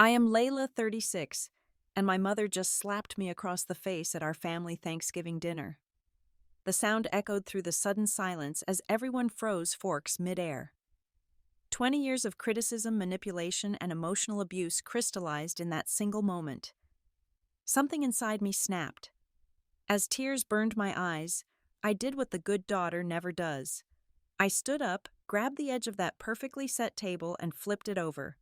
I am Layla, 36, and my mother just slapped me across the face at our family Thanksgiving dinner. The sound echoed through the sudden silence as everyone froze forks midair. 20 years of criticism, manipulation, and emotional abuse crystallized in that single moment. Something inside me snapped. As tears burned my eyes, I did what the good daughter never does. I stood up, grabbed the edge of that perfectly set table, and flipped it over.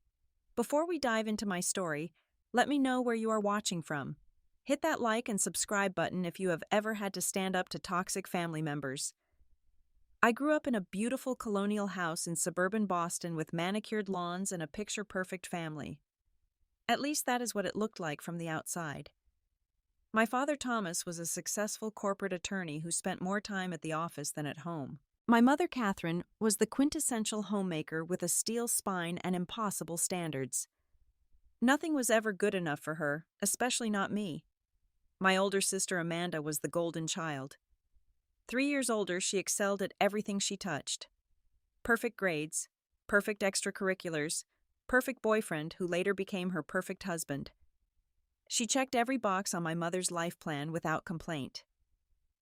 Before we dive into my story, let me know where you are watching from. Hit that like and subscribe button if you have ever had to stand up to toxic family members. I grew up in a beautiful colonial house in suburban Boston with manicured lawns and a picture-perfect family. At least that is what it looked like from the outside. My father Thomas was a successful corporate attorney who spent more time at the office than at home. My mother Catherine was the quintessential homemaker with a steel spine and impossible standards. Nothing was ever good enough for her, especially not me. My older sister Amanda was the golden child. 3 years older, she excelled at everything she touched. Perfect grades, perfect extracurriculars, perfect boyfriend who later became her perfect husband. She checked every box on my mother's life plan without complaint.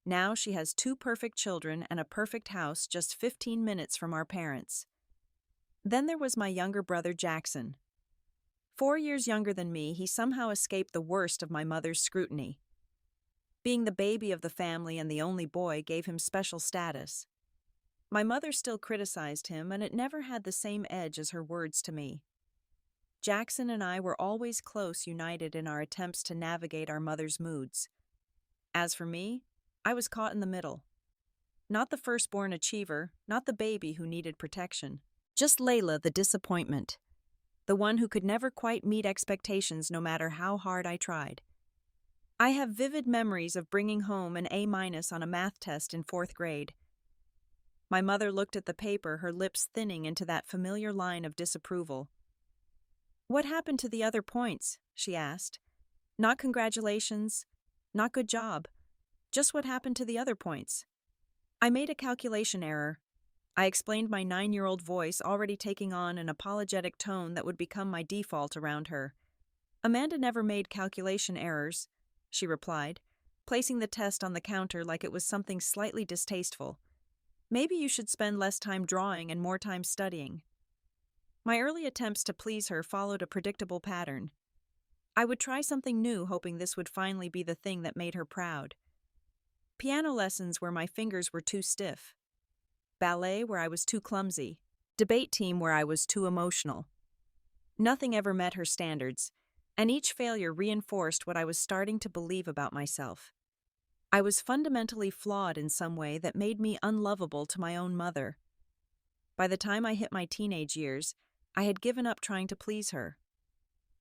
Now she has 2 perfect children and a perfect house just 15 minutes from our parents. Then there was my younger brother Jackson. 4 years younger than me, he somehow escaped the worst of my mother's scrutiny. Being the baby of the family and the only boy gave him special status. My mother still criticized him, and it never had the same edge as her words to me. Jackson and I were always close, united in our attempts to navigate our mother's moods. As for me, I was caught in the middle. Not the firstborn achiever, not the baby who needed protection. Just Layla, the disappointment. The one who could never quite meet expectations no matter how hard I tried. I have vivid memories of bringing home an A- on a math test in 4th grade. My mother looked at the paper, her lips thinning into that familiar line of disapproval. "What happened to the other points?" she asked. "Not congratulations, not good job, just what happened to the other points?" I made a calculation error. I explained, my 9-year-old voice already taking on an apologetic tone that would become my default around her. "Amanda never made calculation errors," she replied, placing the test on the counter like it was something slightly distasteful. "Maybe you should spend less time drawing and more time studying." My early attempts to please her followed a predictable pattern. I would try something new, hoping this would finally be the thing that made her proud. Piano lessons where my fingers were too stiff. Ballet where I was too clumsy. Debate team where I was too emotional. Nothing ever met her standards, and each failure reinforced what I was starting to believe about myself. I was fundamentally flawed in some way that made me unlovable to my own mother. By the time I hit my teenage years, I had given up trying to please her.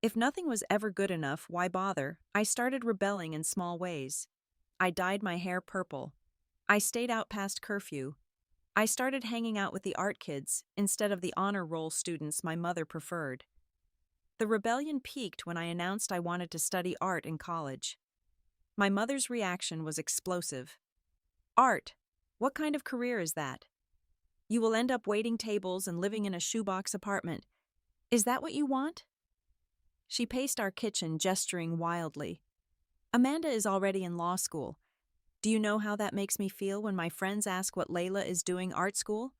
If nothing was ever good enough, why bother? I started rebelling in small ways. I dyed my hair purple. I stayed out past curfew. I started hanging out with the art kids instead of the honor roll students my mother preferred. The rebellion peaked when I announced I wanted to study art in college. My mother's reaction was explosive. "Art? What kind of career is that? You will end up waiting tables and living in a shoebox apartment. Is that what you want?" She paced our kitchen, gesturing wildly. "Amanda is already in law school. Do you know how that makes me feel when my friends ask what Layla is doing art school?"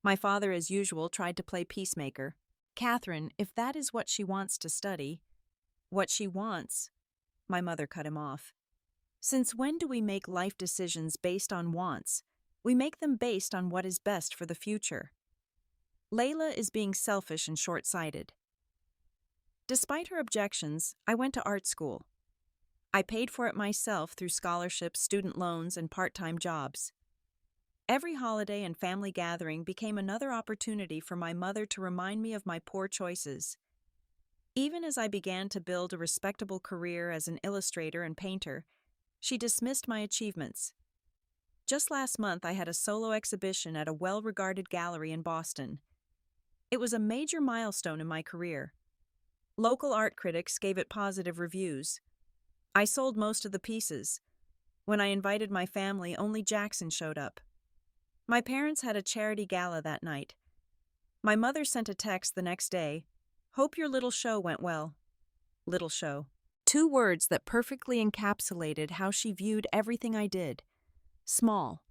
My father, as usual, tried to play peacemaker. "Catherine, if that is what she wants to study—" "What she wants," my mother cut him off. "Since when do we make life decisions based on wants? We make them based on what is best for the future. Layla is being selfish and short-sighted." Despite her objections, I went to art school. I paid for it myself through scholarships, student loans, and part-time jobs. Every holiday and family gathering became another opportunity for my mother to remind me of my poor choices. Even as I began to build a respectable career as an illustrator and painter, she dismissed my achievements. Just last month, I had a solo exhibition at a well-regarded gallery in Boston. It was a major milestone in my career. Local art critics gave it positive reviews. I sold most of the pieces. When I invited my family, only Jackson showed up. My parents had a charity gala that night. My mother sent a text the next day, "Hope your little show went well." Little show. Two words that perfectly encapsulated how she viewed everything I did. Small.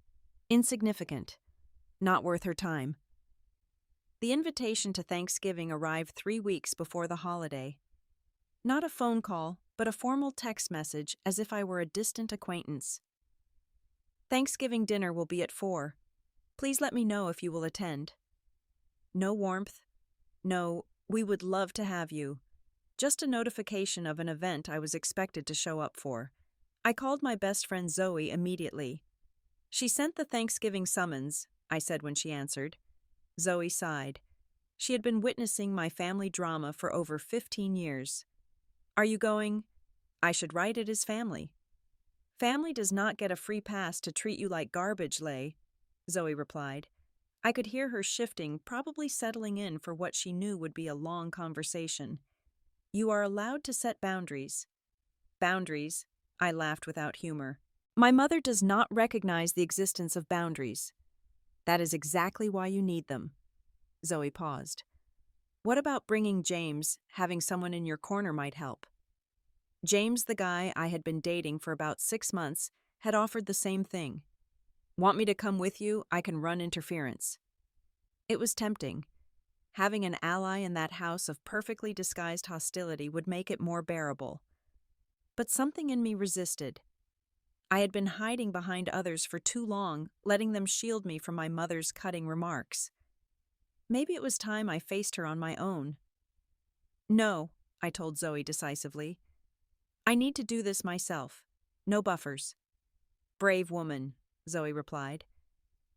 Insignificant. Not worth her time. The invitation to Thanksgiving arrived 3 weeks before the holiday. Not a phone call, but a formal text message as if I were a distant acquaintance. Thanksgiving dinner will be at 4. Please let me know if you will attend. No warmth. No, we would love to have you. Just a notification of an event I was expected to show up for. I called my best friend Zoe immediately. She sent the Thanksgiving summons, I said when she answered. Zoe sighed. She had been witnessing my family drama for over 15 years. Are you going? I should write it as family. Family does not get a free pass to treat you like garbage, Lay, Zoe replied. I could hear her shifting, probably settling in for what she knew would be a long conversation. You are allowed to set boundaries. Boundaries? I laughed without humor. My mother does not recognize the existence of boundaries. That is exactly why you need them. Zoe paused. What about bringing James? Having someone in your corner might help. James, the guy I had been dating for about 6 months, had offered the same thing. Want me to come with you? I can run interference. It was tempting. Having an ally in that house of perfectly disguised hostility would make it more bearable. But something in me resisted. I had been hiding behind others for too long, letting them shield me from my mother's cutting remarks. Maybe it was time I faced her on my own. No, I told Zoe decisively. I need to do this myself. No buffers. Brave woman, Zoe replied.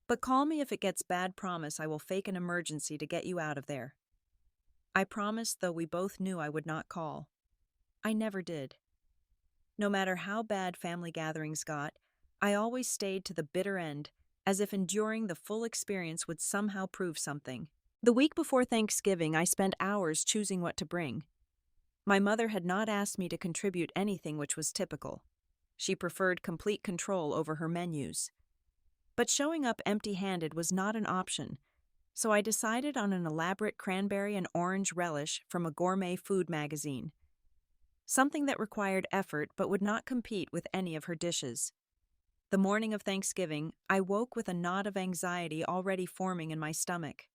But call me if it gets bad. Promise I will fake an emergency to get you out of there. I promised, though we both knew I would not call. I never did. No matter how bad family gatherings got, I always stayed to the bitter end, as if enduring the full experience would somehow prove something. The week before Thanksgiving, I spent hours choosing what to bring. My mother had not asked me to contribute anything, which was typical. She preferred complete control over her menus. But showing up empty-handed was not an option, so I decided on an elaborate cranberry and orange relish from a gourmet food magazine. Something that required effort but would not compete with any of her dishes. The morning of Thanksgiving, I woke with a knot of anxiety already forming in my stomach.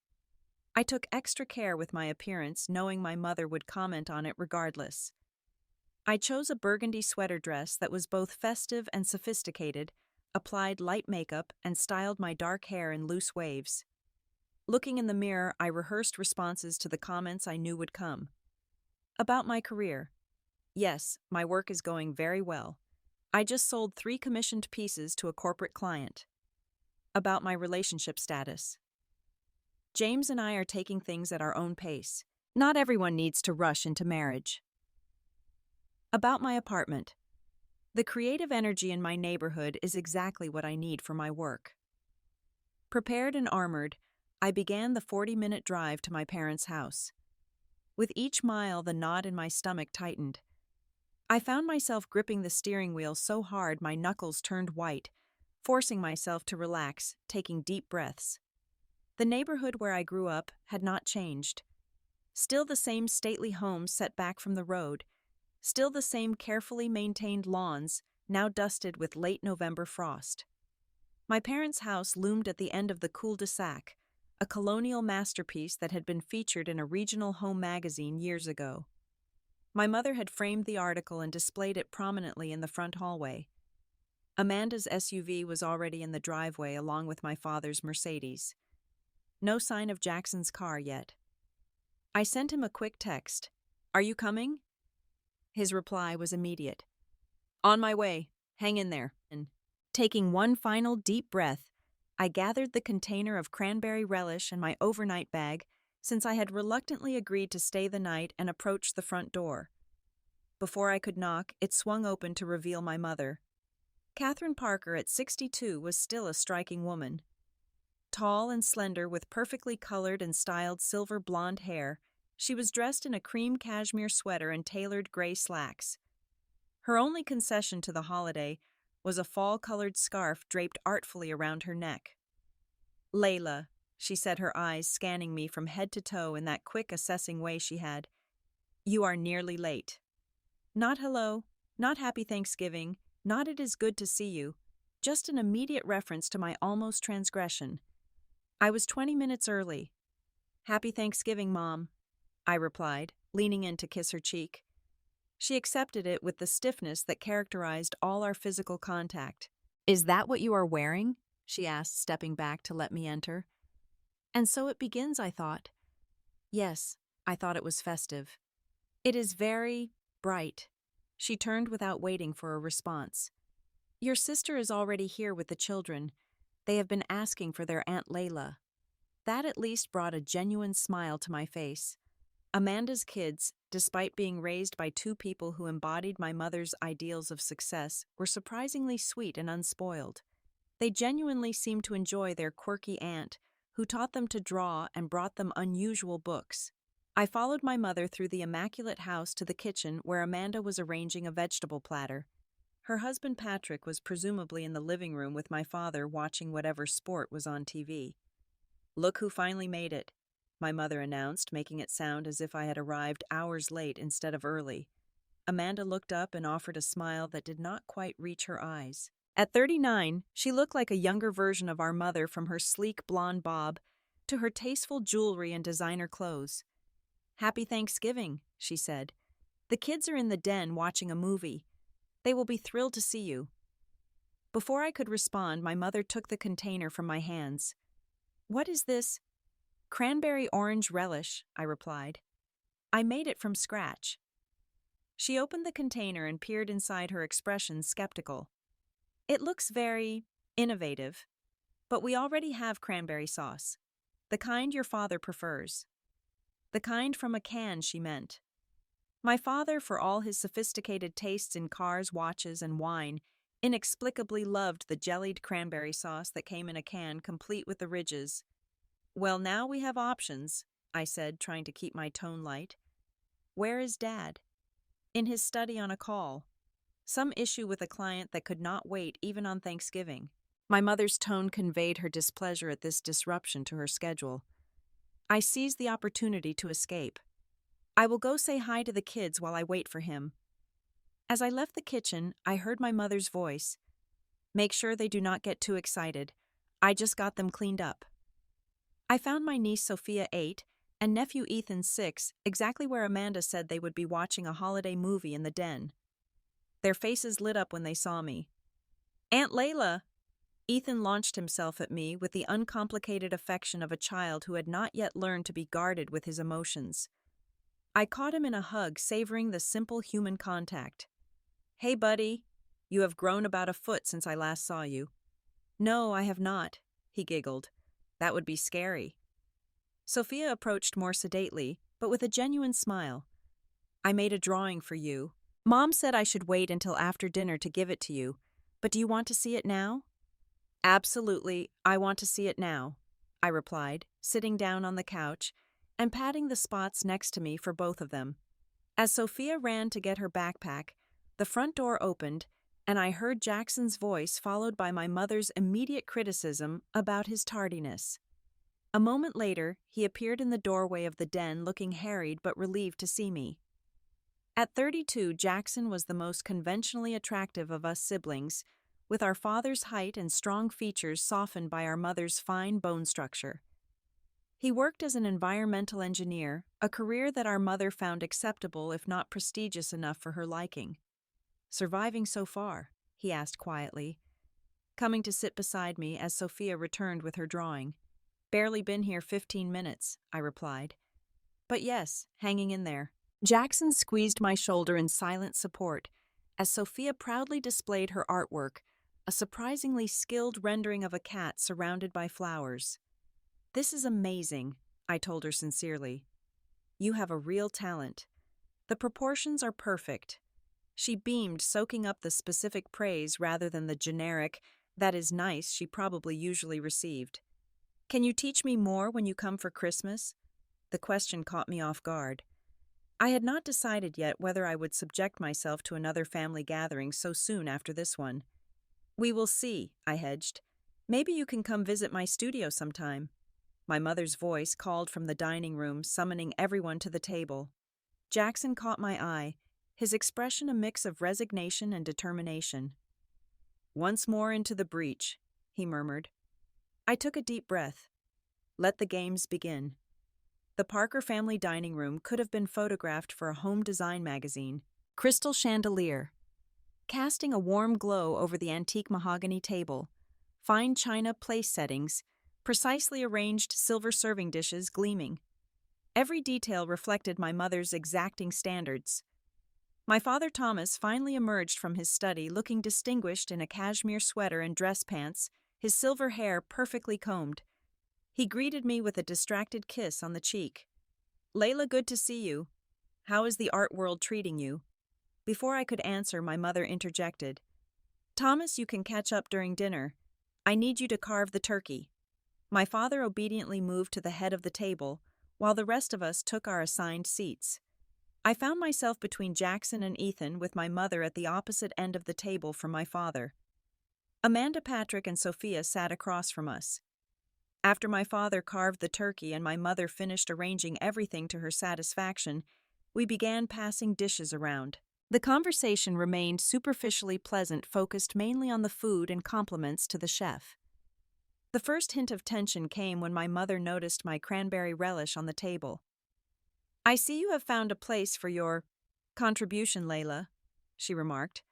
I took extra care with my appearance, knowing my mother would comment on it regardless. I chose a burgundy sweater dress that was both festive and sophisticated, applied light makeup, and styled my dark hair in loose waves. Looking in the mirror, I rehearsed responses to the comments I knew would come. About my career. Yes, my work is going very well. I just sold 3 commissioned pieces to a corporate client. About my relationship status. James and I are taking things at our own pace. Not everyone needs to rush into marriage. About my apartment. The creative energy in my neighborhood is exactly what I need for my work. Prepared and armored, I began the 40-minute drive to my parents' house. With each mile, the knot in my stomach tightened. I found myself gripping the steering wheel so hard my knuckles turned white, forcing myself to relax, taking deep breaths. The neighborhood where I grew up had not changed. Still the same stately homes set back from the road, still the same carefully maintained lawns, now dusted with late November frost. My parents' house loomed at the end of the cul-de-sac, a colonial masterpiece that had been featured in a regional home magazine years ago. My mother had framed the article and displayed it prominently in the front hallway. Amanda's SUV was already in the driveway along with my father's Mercedes. No sign of Jackson's car yet. I sent him a quick text. Are you coming? His reply was immediate. On my way. Hang in there. And taking one final deep breath, I gathered the container of cranberry relish and my overnight bag, since I had reluctantly agreed to stay the night, and approached the front door. Before I could knock, it swung open to reveal my mother. Catherine Parker, at 62, was still a striking woman. Tall and slender, with perfectly colored and styled silver blonde hair, she was dressed in a cream cashmere sweater and tailored gray slacks. Her only concession to the holiday was a fall-colored scarf draped artfully around her neck. Layla, she said, her eyes scanning me from head to toe in that quick, assessing way she had. You are nearly late. Not hello, not happy Thanksgiving, not it is good to see you, just an immediate reference to my almost transgression. I was 20 minutes early. Happy Thanksgiving, Mom, I replied, leaning in to kiss her cheek. She accepted it with the stiffness that characterized all our physical contact. Is that what you are wearing? She asked, stepping back to let me enter. And so it begins, I thought. Yes, I thought it was festive. It is very bright. She turned without waiting for a response. Your sister is already here with the children. They have been asking for their Aunt Layla. That at least brought a genuine smile to my face. Amanda's kids, despite being raised by two people who embodied my mother's ideals of success, were surprisingly sweet and unspoiled. They genuinely seemed to enjoy their quirky aunt, who taught them to draw and brought them unusual books. I followed my mother through the immaculate house to the kitchen where Amanda was arranging a vegetable platter. Her husband Patrick was presumably in the living room with my father watching whatever sport was on TV. Look who finally made it, my mother announced, making it sound as if I had arrived hours late instead of early. Amanda looked up and offered a smile that did not quite reach her eyes. At 39, she looked like a younger version of our mother, from her sleek blonde bob to her tasteful jewelry and designer clothes. Happy Thanksgiving, she said. The kids are in the den watching a movie. They will be thrilled to see you. Before I could respond, my mother took the container from my hands. What is this? Cranberry orange relish, I replied. I made it from scratch. She opened the container and peered inside, her expression skeptical. It looks very innovative, but we already have cranberry sauce. The kind your father prefers. The kind from a can, she meant. My father, for all his sophisticated tastes in cars, watches, and wine, inexplicably loved the jellied cranberry sauce that came in a can complete with the ridges. Well, now we have options, I said, trying to keep my tone light. Where is Dad? In his study on a call. Some issue with a client that could not wait even on Thanksgiving. My mother's tone conveyed her displeasure at this disruption to her schedule. I seized the opportunity to escape. I will go say hi to the kids while I wait for him. As I left the kitchen, I heard my mother's voice. Make sure they do not get too excited. I just got them cleaned up. I found my niece Sophia 8 and nephew Ethan 6 exactly where Amanda said they would be watching a holiday movie in the den. Their faces lit up when they saw me. Aunt Layla! Ethan launched himself at me with the uncomplicated affection of a child who had not yet learned to be guarded with his emotions. I caught him in a hug, savoring the simple human contact. Hey, buddy. You have grown about a foot since I last saw you. No, I have not, he giggled. That would be scary. Sophia approached more sedately, but with a genuine smile. I made a drawing for you. Mom said I should wait until after dinner to give it to you, but do you want to see it now? Absolutely, I want to see it now, I replied, sitting down on the couch and patting the spots next to me for both of them. As Sophia ran to get her backpack, the front door opened, and I heard Jackson's voice followed by my mother's immediate criticism about his tardiness. A moment later, he appeared in the doorway of the den looking harried but relieved to see me. At 32, Jackson was the most conventionally attractive of us siblings, with our father's height and strong features softened by our mother's fine bone structure. He worked as an environmental engineer, a career that our mother found acceptable if not prestigious enough for her liking. Surviving so far? He asked quietly, coming to sit beside me as Sophia returned with her drawing. Barely been here 15 minutes, I replied. But yes, hanging in there. Jackson squeezed my shoulder in silent support as Sophia proudly displayed her artwork, a surprisingly skilled rendering of a cat surrounded by flowers. This is amazing, I told her sincerely. You have a real talent. The proportions are perfect. She beamed, soaking up the specific praise rather than the generic, that is nice, she probably usually received. Can you teach me more when you come for Christmas? The question caught me off guard. I had not decided yet whether I would subject myself to another family gathering so soon after this one. We will see, I hedged. Maybe you can come visit my studio sometime. My mother's voice called from the dining room, summoning everyone to the table. Jackson caught my eye, his expression a mix of resignation and determination. "Once more into the breach," he murmured. I took a deep breath. Let the games begin. The Parker family dining room could have been photographed for a home design magazine. Crystal chandelier, casting a warm glow over the antique mahogany table, fine china place settings, precisely arranged silver serving dishes gleaming. Every detail reflected my mother's exacting standards. My father Thomas finally emerged from his study looking distinguished in a cashmere sweater and dress pants, his silver hair perfectly combed. He greeted me with a distracted kiss on the cheek. "Layla, good to see you. How is the art world treating you?" Before I could answer, my mother interjected. "Thomas, you can catch up during dinner. I need you to carve the turkey." My father obediently moved to the head of the table, while the rest of us took our assigned seats. I found myself between Jackson and Ethan, with my mother at the opposite end of the table from my father. Amanda, Patrick, and Sophia sat across from us. After my father carved the turkey and my mother finished arranging everything to her satisfaction, we began passing dishes around. The conversation remained superficially pleasant, focused mainly on the food and compliments to the chef. The first hint of tension came when my mother noticed my cranberry relish on the table. "I see you have found a place for your contribution, Layla," she remarked,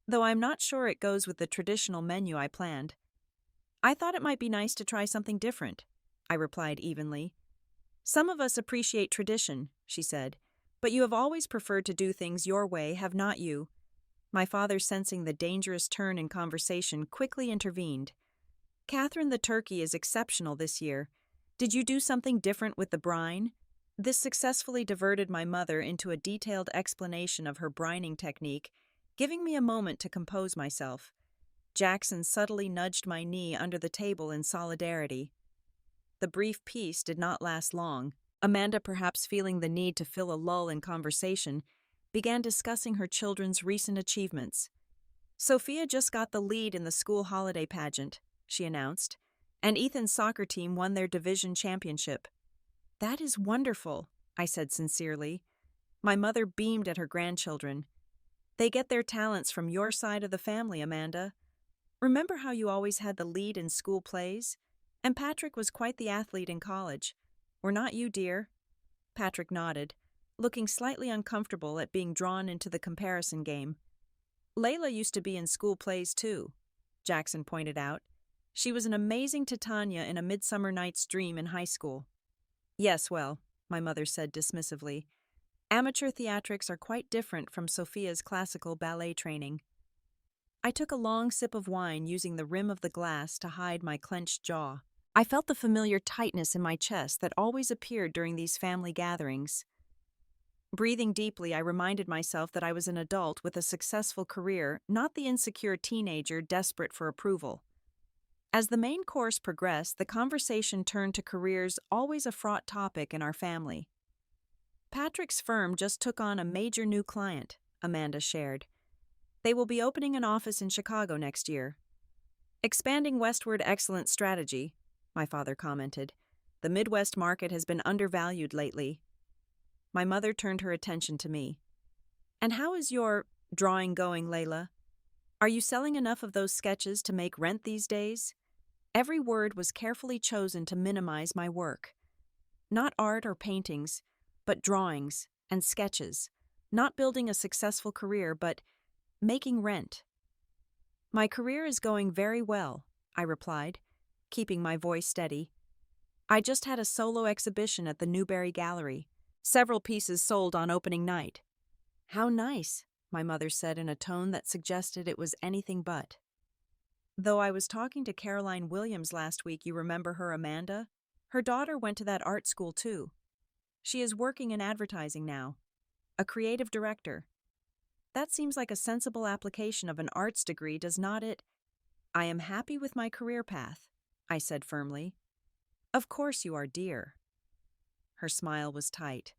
"though I'm not sure it goes with the traditional menu I planned." "I thought it might be nice to try something different," I replied evenly. "Some of us appreciate tradition," she said, "but you have always preferred to do things your way, have not you?" My father, sensing the dangerous turn in conversation, quickly intervened. "Catherine, the turkey is exceptional this year. Did you do something different with the brine?" This successfully diverted my mother into a detailed explanation of her brining technique, giving me a moment to compose myself. Jackson subtly nudged my knee under the table in solidarity. The brief peace did not last long. Amanda, perhaps feeling the need to fill a lull in conversation, began discussing her children's recent achievements. "Sophia just got the lead in the school holiday pageant," she announced, "and Ethan's soccer team won their division championship." "That is wonderful," I said sincerely. My mother beamed at her grandchildren. "They get their talents from your side of the family, Amanda. Remember how you always had the lead in school plays? And Patrick was quite the athlete in college. Were not you, dear?" Patrick nodded, looking slightly uncomfortable at being drawn into the comparison game. "Layla used to be in school plays too," Jackson pointed out. "She was an amazing Titania in A Midsummer Night's Dream in high school." "Yes, well," my mother said dismissively, "amateur theatrics are quite different from Sophia's classical ballet training." I took a long sip of wine, using the rim of the glass to hide my clenched jaw. I felt the familiar tightness in my chest that always appeared during these family gatherings. Breathing deeply, I reminded myself that I was an adult with a successful career, not the insecure teenager desperate for approval. As the main course progressed, the conversation turned to careers, always a fraught topic in our family. "Patrick's firm just took on a major new client," Amanda shared. "They will be opening an office in Chicago next year." "Expanding westward, excellent strategy," my father commented. "The Midwest market has been undervalued lately." My mother turned her attention to me. "And how is your drawing going, Layla? Are you selling enough of those sketches to make rent these days?" Every word was carefully chosen to minimize my work. Not art or paintings, but drawings and sketches. Not building a successful career, but making rent. "My career is going very well," I replied, keeping my voice steady. "I just had a solo exhibition at the Newberry Gallery. Several pieces sold on opening night." "How nice," my mother said in a tone that suggested it was anything but. "Though I was talking to Caroline Williams last week, you remember her, Amanda? Her daughter went to that art school too. She is working in advertising now. A creative director. That seems like a sensible application of an arts degree, does not it?" "I am happy with my career path," I said firmly. "Of course you are, dear." Her smile was tight.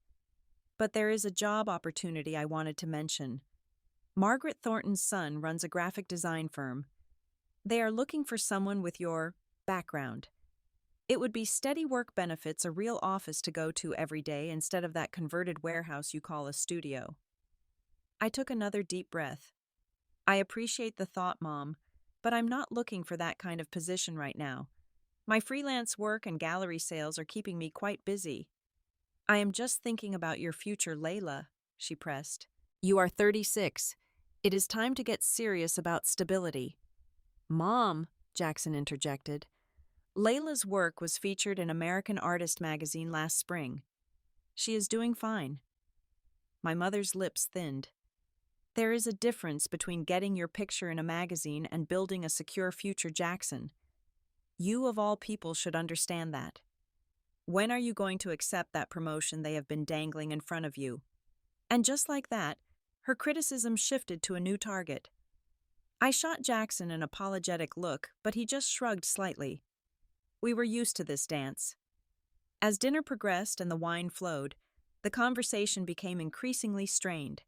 "But there is a job opportunity I wanted to mention. Margaret Thornton's son runs a graphic design firm. They are looking for someone with your background. It would be steady work benefits, a real office to go to every day instead of that converted warehouse you call a studio." I took another deep breath. I appreciate the thought, Mom, but I'm not looking for that kind of position right now. My freelance work and gallery sales are keeping me quite busy. I am just thinking about your future, Layla, she pressed. You are 36. It is time to get serious about stability. Mom, Jackson interjected. Layla's work was featured in American Artist magazine last spring. She is doing fine. My mother's lips thinned. There is a difference between getting your picture in a magazine and building a secure future, Jackson. You of all people should understand that. When are you going to accept that promotion they have been dangling in front of you? And just like that, her criticism shifted to a new target. I shot Jackson an apologetic look, but he just shrugged slightly. We were used to this dance. As dinner progressed and the wine flowed, the conversation became increasingly strained.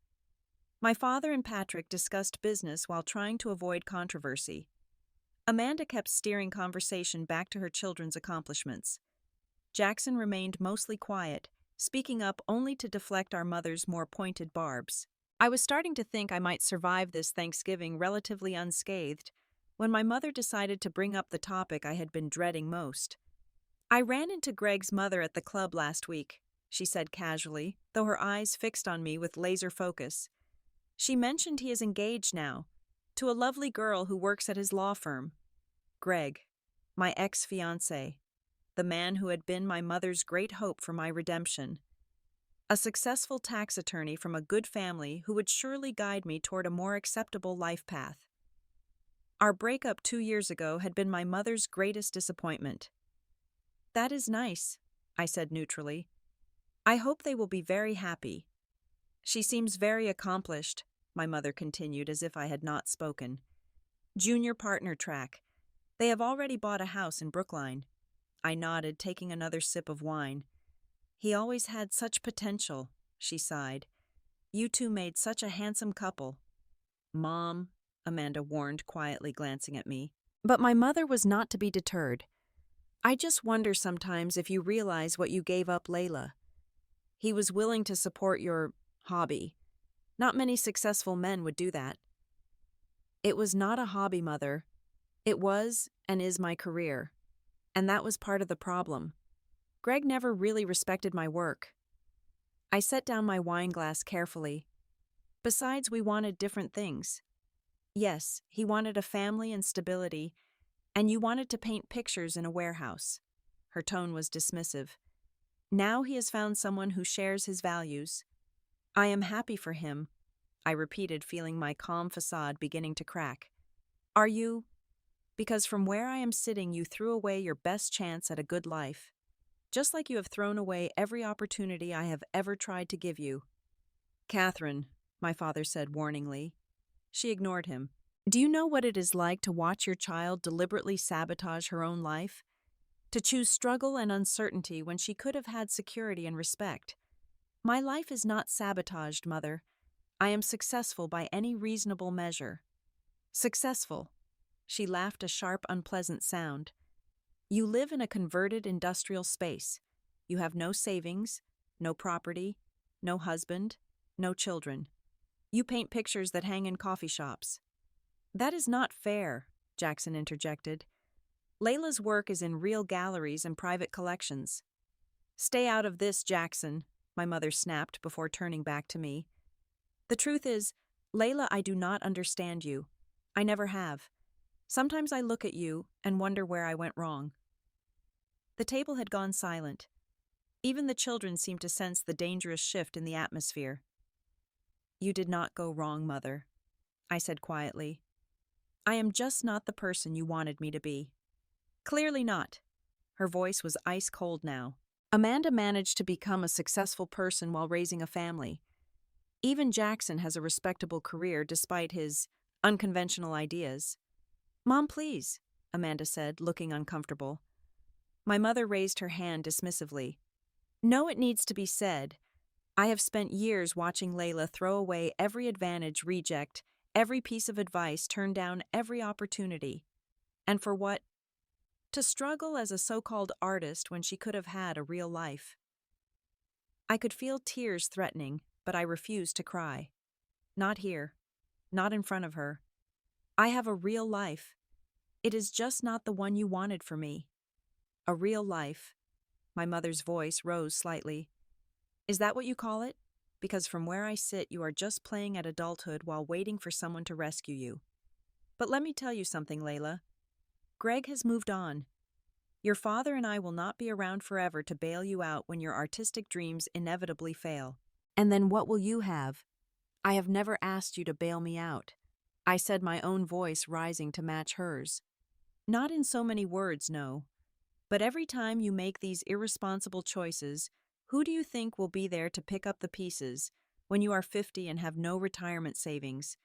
My father and Patrick discussed business while trying to avoid controversy. Amanda kept steering conversation back to her children's accomplishments. Jackson remained mostly quiet, speaking up only to deflect our mother's more pointed barbs. I was starting to think I might survive this Thanksgiving relatively unscathed when my mother decided to bring up the topic I had been dreading most. I ran into Greg's mother at the club last week, she said casually, though her eyes fixed on me with laser focus. She mentioned he is engaged now, to a lovely girl who works at his law firm. Greg, my ex-fiancé, the man who had been my mother's great hope for my redemption. A successful tax attorney from a good family who would surely guide me toward a more acceptable life path. Our breakup 2 years ago had been my mother's greatest disappointment. That is nice, I said neutrally. I hope they will be very happy. She seems very accomplished, my mother continued as if I had not spoken. Junior partner track. They have already bought a house in Brookline. I nodded, taking another sip of wine. He always had such potential, she sighed. You two made such a handsome couple. Mom, Amanda warned, quietly glancing at me. But my mother was not to be deterred. I just wonder sometimes if you realize what you gave up, Layla. He was willing to support your hobby. Not many successful men would do that. It was not a hobby, Mother. It was and is my career. And that was part of the problem. Greg never really respected my work. I set down my wine glass carefully. Besides, we wanted different things. Yes, he wanted a family and stability, and you wanted to paint pictures in a warehouse. Her tone was dismissive. Now he has found someone who shares his values. I am happy for him, I repeated, feeling my calm facade beginning to crack. Are you? Because from where I am sitting, you threw away your best chance at a good life. Just like you have thrown away every opportunity I have ever tried to give you. Catherine, my father said warningly. She ignored him. Do you know what it is like to watch your child deliberately sabotage her own life? To choose struggle and uncertainty when she could have had security and respect. My life is not sabotaged, Mother. I am successful by any reasonable measure. Successful. She laughed, a sharp, unpleasant sound. You live in a converted industrial space. You have no savings, no property, no husband, no children. You paint pictures that hang in coffee shops. That is not fair, Jackson interjected. Layla's work is in real galleries and private collections. Stay out of this, Jackson, my mother snapped before turning back to me. The truth is, Layla, I do not understand you. I never have. Sometimes I look at you and wonder where I went wrong. The table had gone silent. Even the children seemed to sense the dangerous shift in the atmosphere. You did not go wrong, Mother, I said quietly. I am just not the person you wanted me to be. Clearly not. Her voice was ice cold now. Amanda managed to become a successful person while raising a family. Even Jackson has a respectable career despite his unconventional ideas. Mom, please, Amanda said, looking uncomfortable. My mother raised her hand dismissively. No, it needs to be said. I have spent years watching Layla throw away every advantage, reject every piece of advice, turn down every opportunity. And for what? To struggle as a so-called artist when she could have had a real life. I could feel tears threatening, but I refused to cry. Not here. Not in front of her. I have a real life. It is just not the one you wanted for me. A real life. My mother's voice rose slightly. Is that what you call it? Because from where I sit, you are just playing at adulthood while waiting for someone to rescue you. But let me tell you something, Layla. Greg has moved on. Your father and I will not be around forever to bail you out when your artistic dreams inevitably fail. And then what will you have? I have never asked you to bail me out. I said, my own voice rising to match hers. Not in so many words, no. But every time you make these irresponsible choices, who do you think will be there to pick up the pieces when you are 50 and have no retirement savings?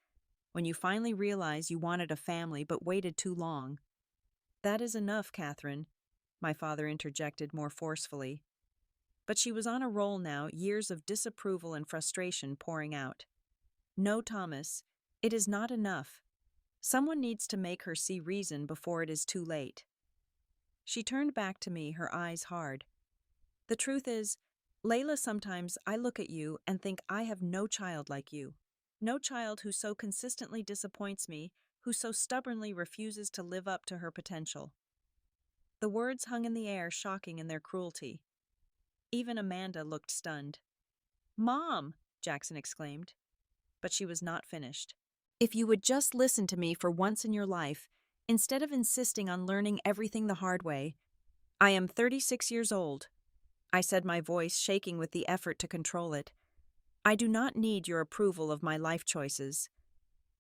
When you finally realize you wanted a family but waited too long? That is enough, Catherine, my father interjected more forcefully. But she was on a roll now, years of disapproval and frustration pouring out. No, Thomas, it is not enough. Someone needs to make her see reason before it is too late. She turned back to me, her eyes hard. The truth is, Layla, sometimes I look at you and think I have no child like you. No child who so consistently disappoints me, who so stubbornly refuses to live up to her potential. The words hung in the air, shocking in their cruelty. Even Amanda looked stunned. Mom! Jackson exclaimed. But she was not finished. If you would just listen to me for once in your life, instead of insisting on learning everything the hard way. I am 36 years old, I said, my voice shaking with the effort to control it. I do not need your approval of my life choices.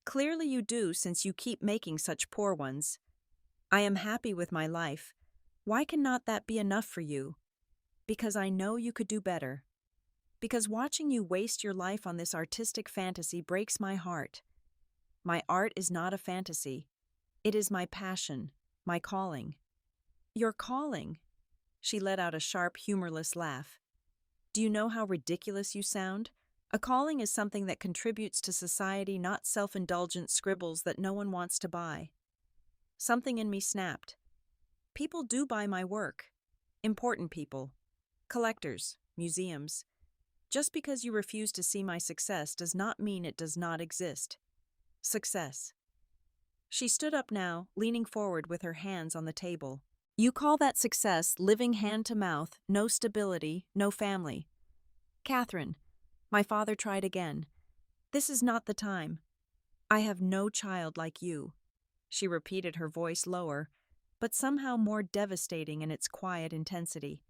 Clearly you do, since you keep making such poor ones. I am happy with my life. Why cannot that be enough for you? Because I know you could do better. Because watching you waste your life on this artistic fantasy breaks my heart. My art is not a fantasy. It is my passion, my calling. Your calling? She let out a sharp, humorless laugh. Do you know how ridiculous you sound? A calling is something that contributes to society, not self-indulgent scribbles that no one wants to buy. Something in me snapped. People do buy my work. Important people. Collectors, museums. Just because you refuse to see my success does not mean it does not exist. Success. She stood up now, leaning forward with her hands on the table. You call that success, living hand to mouth, no stability, no family. Catherine, my father tried again. This is not the time. I have no child like you. She repeated, her voice lower, but somehow more devastating in its quiet intensity.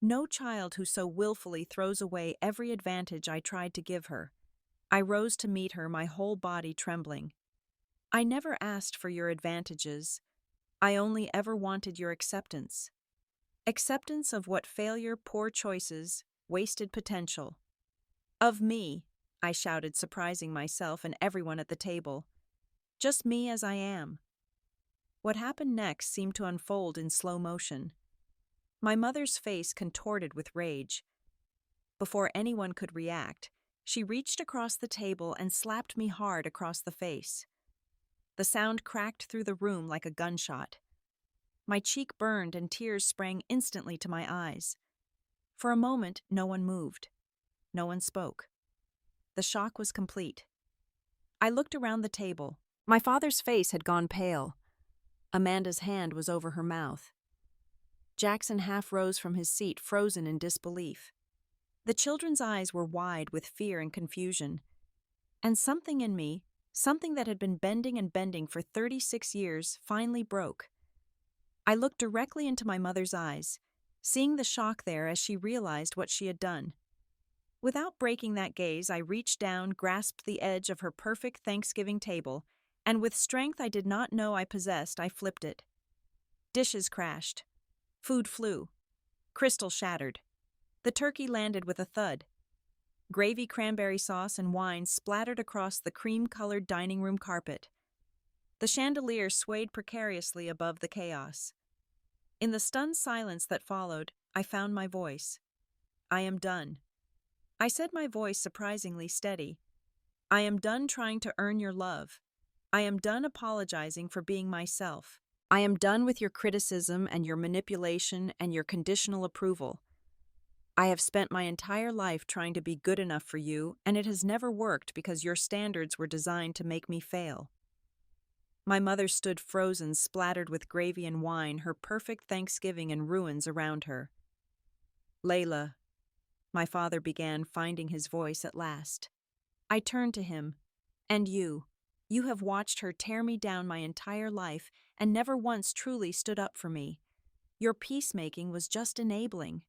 No child who so willfully throws away every advantage I tried to give her. I rose to meet her, my whole body trembling. I never asked for your advantages. I only ever wanted your acceptance. Acceptance of what failure, poor choices, wasted potential. Of me, I shouted, surprising myself and everyone at the table. Just me as I am. What happened next seemed to unfold in slow motion. My mother's face contorted with rage. Before anyone could react, she reached across the table and slapped me hard across the face. The sound cracked through the room like a gunshot. My cheek burned and tears sprang instantly to my eyes. For a moment, no one moved. No one spoke. The shock was complete. I looked around the table. My father's face had gone pale. Amanda's hand was over her mouth. Jackson half rose from his seat, frozen in disbelief. The children's eyes were wide with fear and confusion. And something in me, something that had been bending and bending for 36 years, finally broke. I looked directly into my mother's eyes, seeing the shock there as she realized what she had done. Without breaking that gaze, I reached down, grasped the edge of her perfect Thanksgiving table, and with strength I did not know I possessed, I flipped it. Dishes crashed. Food flew. Crystal shattered. The turkey landed with a thud. Gravy, cranberry sauce, and wine splattered across the cream-colored dining room carpet. The chandelier swayed precariously above the chaos. In the stunned silence that followed, I found my voice. I am done. I said, my voice surprisingly steady. I am done trying to earn your love. I am done apologizing for being myself. I am done with your criticism and your manipulation and your conditional approval. I have spent my entire life trying to be good enough for you, and it has never worked because your standards were designed to make me fail. My mother stood frozen, splattered with gravy and wine, her perfect Thanksgiving in ruins around her. Layla, my father began, finding his voice at last. I turned to him. And you. You have watched her tear me down my entire life and never once truly stood up for me. Your peacemaking was just enabling.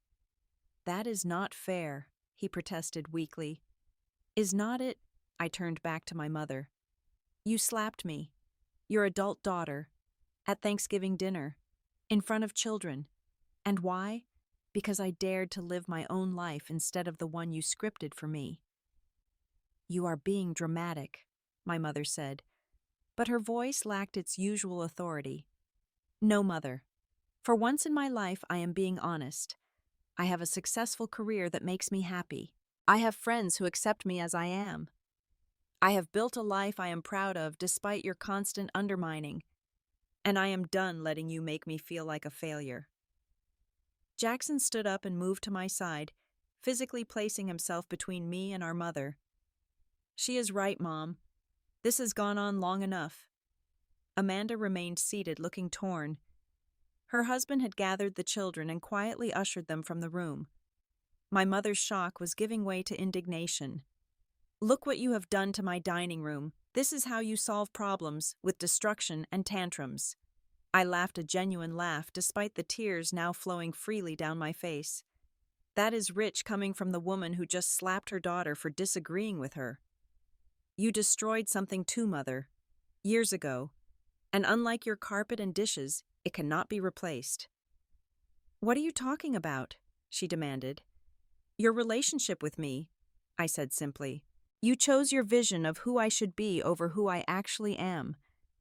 That is not fair, he protested weakly. Is not it? I turned back to my mother. You slapped me, your adult daughter, at Thanksgiving dinner, in front of children. And why? Because I dared to live my own life instead of the one you scripted for me. You are being dramatic, my mother said, but her voice lacked its usual authority. No, mother. For once in my life, I am being honest. I have a successful career that makes me happy. I have friends who accept me as I am. I have built a life I am proud of despite your constant undermining, and I am done letting you make me feel like a failure. Jackson stood up and moved to my side, physically placing himself between me and our mother. She is right, Mom. This has gone on long enough. Amanda remained seated, looking torn. Her husband had gathered the children and quietly ushered them from the room. My mother's shock was giving way to indignation. Look what you have done to my dining room. This is how you solve problems, with destruction and tantrums. I laughed a genuine laugh, despite the tears now flowing freely down my face. That is rich coming from the woman who just slapped her daughter for disagreeing with her. You destroyed something too, Mother, years ago, and unlike your carpet and dishes, it cannot be replaced. What are you talking about? She demanded. Your relationship with me, I said simply. You chose your vision of who I should be over who I actually am,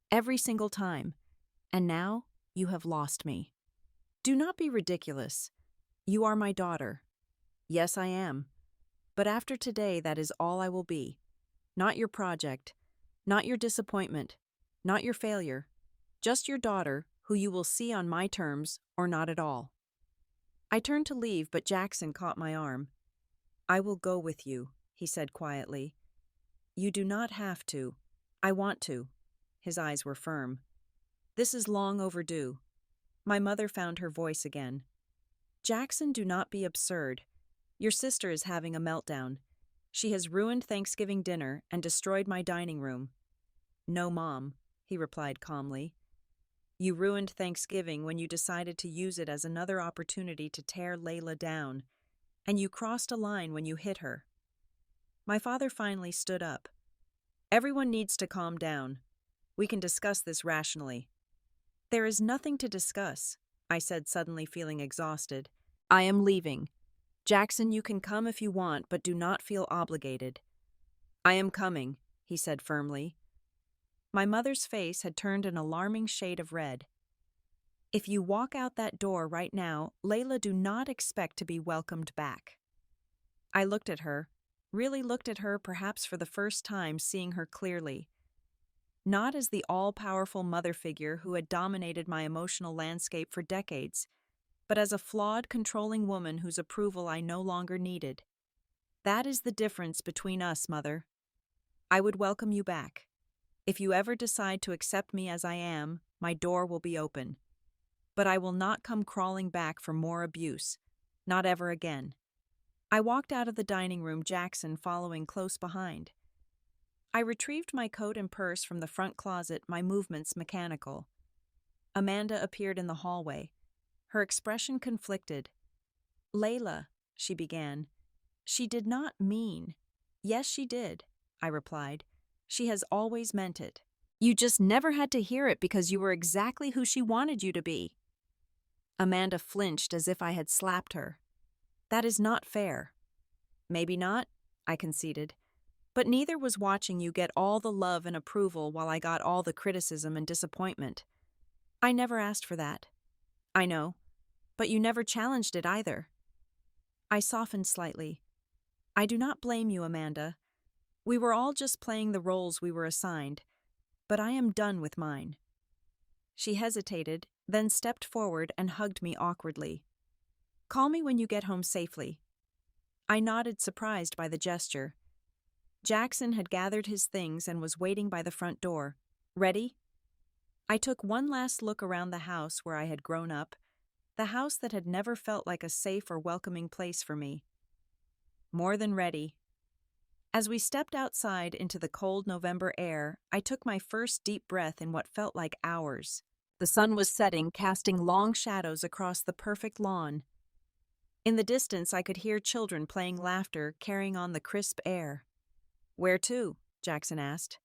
every single time, and now you have lost me. Do not be ridiculous. You are my daughter. Yes, I am. But after today, that is all I will be. Not your project, not your disappointment, not your failure, just your daughter who you will see on my terms or not at all. I turned to leave, but Jackson caught my arm. I will go with you, he said quietly. You do not have to. I want to. His eyes were firm. This is long overdue. My mother found her voice again. Jackson, do not be absurd. Your sister is having a meltdown. She has ruined Thanksgiving dinner and destroyed my dining room. No, Mom, he replied calmly. You ruined Thanksgiving when you decided to use it as another opportunity to tear Layla down, and you crossed a line when you hit her. My father finally stood up. Everyone needs to calm down. We can discuss this rationally. There is nothing to discuss, I said, suddenly feeling exhausted. I am leaving. Jackson, you can come if you want, but do not feel obligated. I am coming, he said firmly. My mother's face had turned an alarming shade of red. If you walk out that door right now, Layla, do not expect to be welcomed back. I looked at her, really looked at her, perhaps for the first time, seeing her clearly. Not as the all-powerful mother figure who had dominated my emotional landscape for decades, but as a flawed, controlling woman whose approval I no longer needed. That is the difference between us, Mother. I would welcome you back. If you ever decide to accept me as I am, my door will be open. But I will not come crawling back for more abuse. Not ever again. I walked out of the dining room, Jackson following close behind. I retrieved my coat and purse from the front closet, my movements mechanical. Amanda appeared in the hallway, her expression conflicted. Layla, she began. She did not mean. Yes, she did, I replied. She has always meant it. You just never had to hear it because you were exactly who she wanted you to be. Amanda flinched as if I had slapped her. That is not fair. Maybe not, I conceded. But neither was watching you get all the love and approval while I got all the criticism and disappointment. I never asked for that. I know, but you never challenged it either. I softened slightly. I do not blame you, Amanda. We were all just playing the roles we were assigned, but I am done with mine. She hesitated, then stepped forward and hugged me awkwardly. Call me when you get home safely. I nodded, surprised by the gesture. Jackson had gathered his things and was waiting by the front door. Ready? I took one last look around the house where I had grown up, the house that had never felt like a safe or welcoming place for me. More than ready. As we stepped outside into the cold November air, I took my first deep breath in what felt like hours. The sun was setting, casting long shadows across the perfect lawn. In the distance, I could hear children playing, laughter carrying on the crisp air. "Where to?" Jackson asked.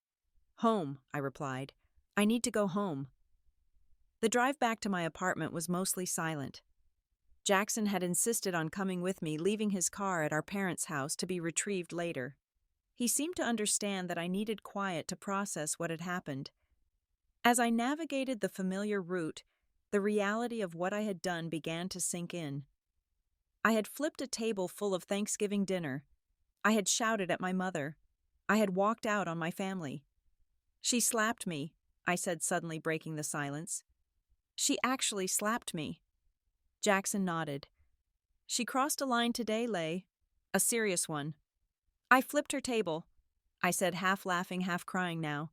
"Home," I replied. "I need to go home." The drive back to my apartment was mostly silent. Jackson had insisted on coming with me, leaving his car at our parents' house to be retrieved later. He seemed to understand that I needed quiet to process what had happened. As I navigated the familiar route, the reality of what I had done began to sink in. I had flipped a table full of Thanksgiving dinner. I had shouted at my mother. I had walked out on my family. "She slapped me," I said, suddenly breaking the silence. "She actually slapped me." Jackson nodded. "She crossed a line today, Lay. A serious one." "I flipped her table," I said, half laughing, half crying now.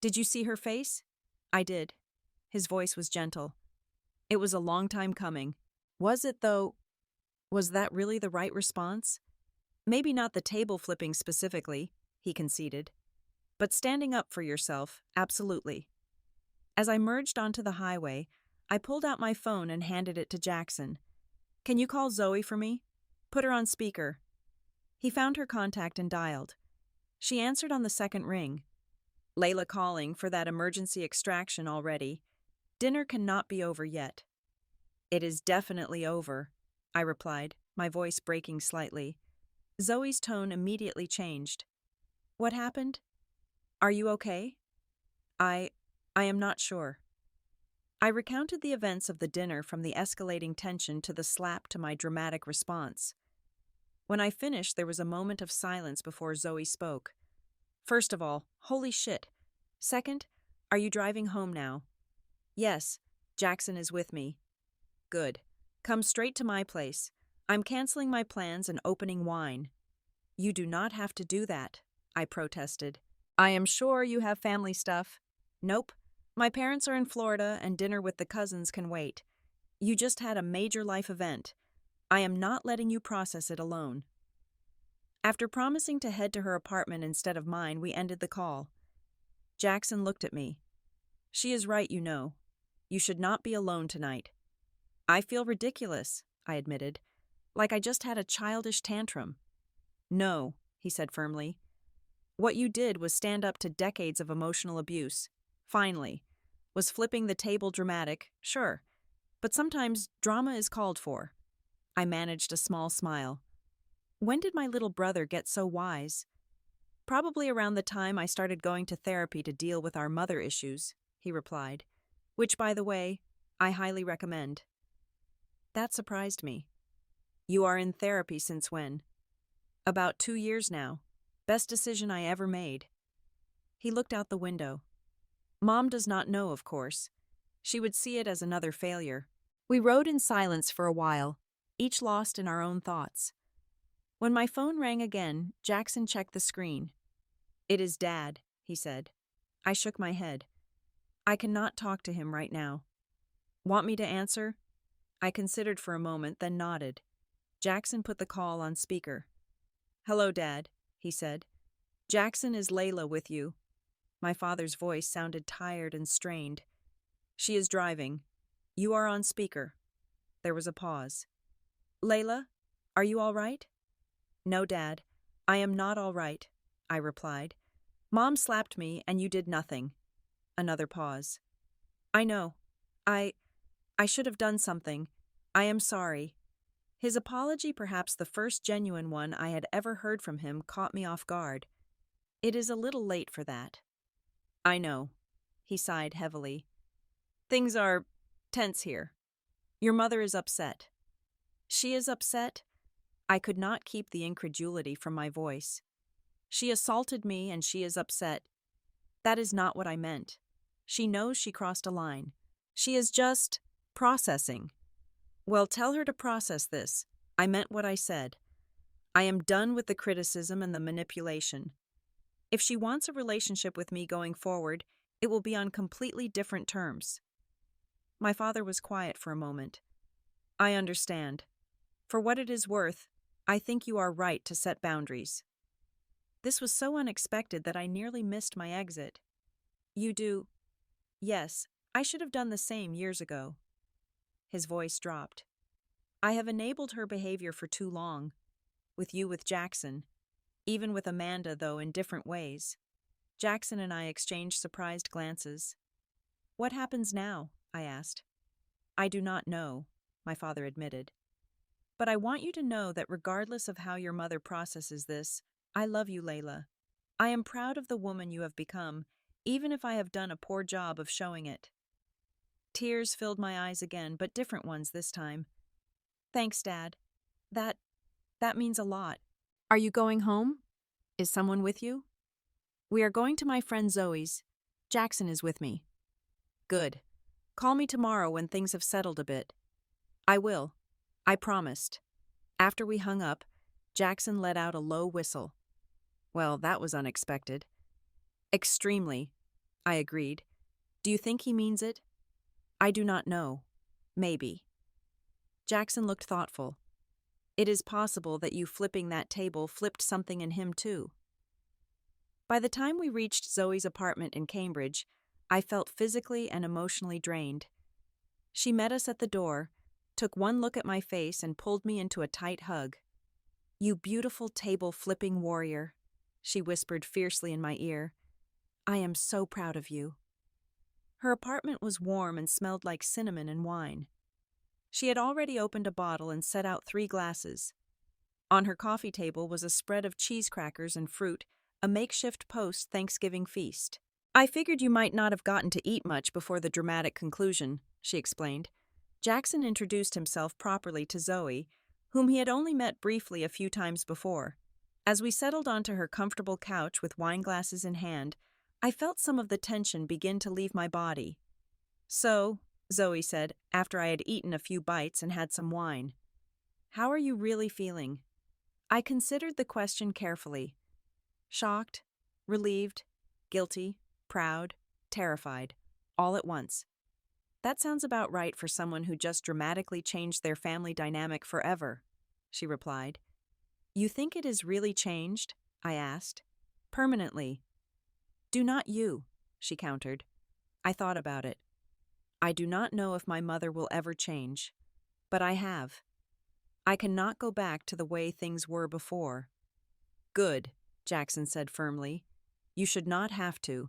"Did you see her face?" "I did." His voice was gentle. "It was a long time coming." "Was it, though?" Was that really the right response? "Maybe not the table flipping specifically," he conceded. "But standing up for yourself, absolutely." As I merged onto the highway, I pulled out my phone and handed it to Jackson. "Can you call Zoe for me? Put her on speaker." He found her contact and dialed. She answered on the second ring. "Layla calling for that emergency extraction already. Dinner cannot be over yet." "It is definitely over," I replied, my voice breaking slightly. Zoe's tone immediately changed. "What happened? Are you okay?" I am not sure." I recounted the events of the dinner, from the escalating tension to the slap to my dramatic response. When I finished, there was a moment of silence before Zoe spoke. "First of all, holy shit. Second, are you driving home now?" "Yes, Jackson is with me." "Good. Come straight to my place. I'm canceling my plans and opening wine." "You do not have to do that," I protested. "I am sure you have family stuff." "Nope. My parents are in Florida and dinner with the cousins can wait. You just had a major life event. I am not letting you process it alone." After promising to head to her apartment instead of mine, we ended the call. Jackson looked at me. "She is right, you know. You should not be alone tonight." "I feel ridiculous," I admitted, "like I just had a childish tantrum." "No," he said firmly. "What you did was stand up to decades of emotional abuse. Finally. Was flipping the table dramatic? Sure. But sometimes drama is called for." I managed a small smile. "When did my little brother get so wise?" "Probably around the time I started going to therapy to deal with our mother issues," he replied. "Which, by the way, I highly recommend." That surprised me. "You are in therapy since when?" "About 2 years now. Best decision I ever made." He looked out the window. "Mom does not know, of course. She would see it as another failure." We rode in silence for a while, each lost in our own thoughts. When my phone rang again, Jackson checked the screen. "It is Dad," he said. I shook my head. "I cannot talk to him right now." "Want me to answer?" I considered for a moment, then nodded. Jackson put the call on speaker. "Hello, Dad," he said. "Jackson, is Layla with you?" My father's voice sounded tired and strained. "She is driving. You are on speaker." There was a pause. "Layla, are you all right?" "No, Dad, I am not all right," I replied. "Mom slapped me and you did nothing." Another pause. "I know. I should have done something. I am sorry." His apology, perhaps the first genuine one I had ever heard from him, caught me off guard. "It is a little late for that." "I know." He sighed heavily. "Things are tense here. Your mother is upset." "She is upset?" I could not keep the incredulity from my voice. "She assaulted me and she is upset." "That is not what I meant. She knows she crossed a line. She is just processing." "Well, tell her to process this. I meant what I said." I am done with the criticism and the manipulation. If she wants a relationship with me going forward, it will be on completely different terms. My father was quiet for a moment. I understand. For what it is worth, I think you are right to set boundaries. This was so unexpected that I nearly missed my exit. You do. Yes, I should have done the same years ago. His voice dropped. I have enabled her behavior for too long. With Jackson. Even with Amanda, though, in different ways. Jackson and I exchanged surprised glances. What happens now? I asked. I do not know, my father admitted. But I want you to know that regardless of how your mother processes this, I love you, Layla. I am proud of the woman you have become, even if I have done a poor job of showing it. Tears filled my eyes again, but different ones this time. Thanks, Dad. That means a lot. Are you going home? Is someone with you? We are going to my friend Zoe's. Jackson is with me. Good. Call me tomorrow when things have settled a bit. I will. I promised. After we hung up, Jackson let out a low whistle. Well, that was unexpected. Extremely, I agreed. Do you think he means it? I do not know. Maybe. Jackson looked thoughtful. It is possible that you flipping that table flipped something in him too. By the time we reached Zoe's apartment in Cambridge, I felt physically and emotionally drained. She met us at the door, took one look at my face and pulled me into a tight hug. You beautiful table-flipping warrior, she whispered fiercely in my ear. I am so proud of you. Her apartment was warm and smelled like cinnamon and wine. She had already opened a bottle and set out 3 glasses. On her coffee table was a spread of cheese crackers and fruit, a makeshift post-Thanksgiving feast. I figured you might not have gotten to eat much before the dramatic conclusion, she explained. Jackson introduced himself properly to Zoe, whom he had only met briefly a few times before. As we settled onto her comfortable couch with wine glasses in hand, I felt some of the tension begin to leave my body. So, Zoe said, after I had eaten a few bites and had some wine, how are you really feeling? I considered the question carefully. Shocked, relieved, guilty, proud, terrified, all at once. That sounds about right for someone who just dramatically changed their family dynamic forever, she replied. You think it is really changed? I asked. Permanently. Do not you, she countered. I thought about it. I do not know if my mother will ever change, but I have. I cannot go back to the way things were before. Good, Jackson said firmly. You should not have to.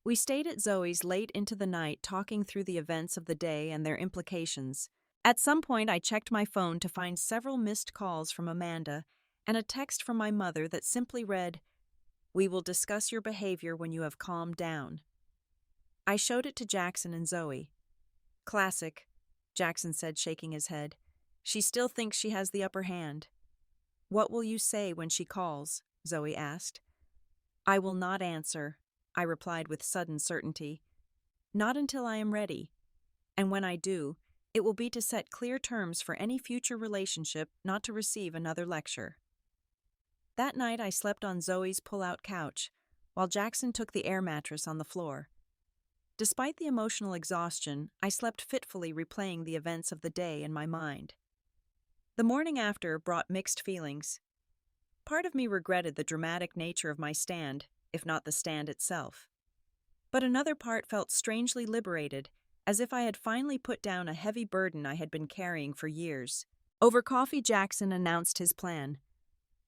We stayed at Zoe's late into the night talking through the events of the day and their implications. At some point, I checked my phone to find several missed calls from Amanda and a text from my mother that simply read, "We will discuss your behavior when you have calmed down." I showed it to Jackson and Zoe. Classic, Jackson said, shaking his head. She still thinks she has the upper hand. What will you say when she calls? Zoe asked. I will not answer, I replied with sudden certainty. Not until I am ready. And when I do, it will be to set clear terms for any future relationship, not to receive another lecture. That night I slept on Zoe's pull-out couch, while Jackson took the air mattress on the floor. Despite the emotional exhaustion, I slept fitfully replaying the events of the day in my mind. The morning after brought mixed feelings. Part of me regretted the dramatic nature of my stand, if not the stand itself. But another part felt strangely liberated, as if I had finally put down a heavy burden I had been carrying for years. Over coffee, Jackson announced his plan.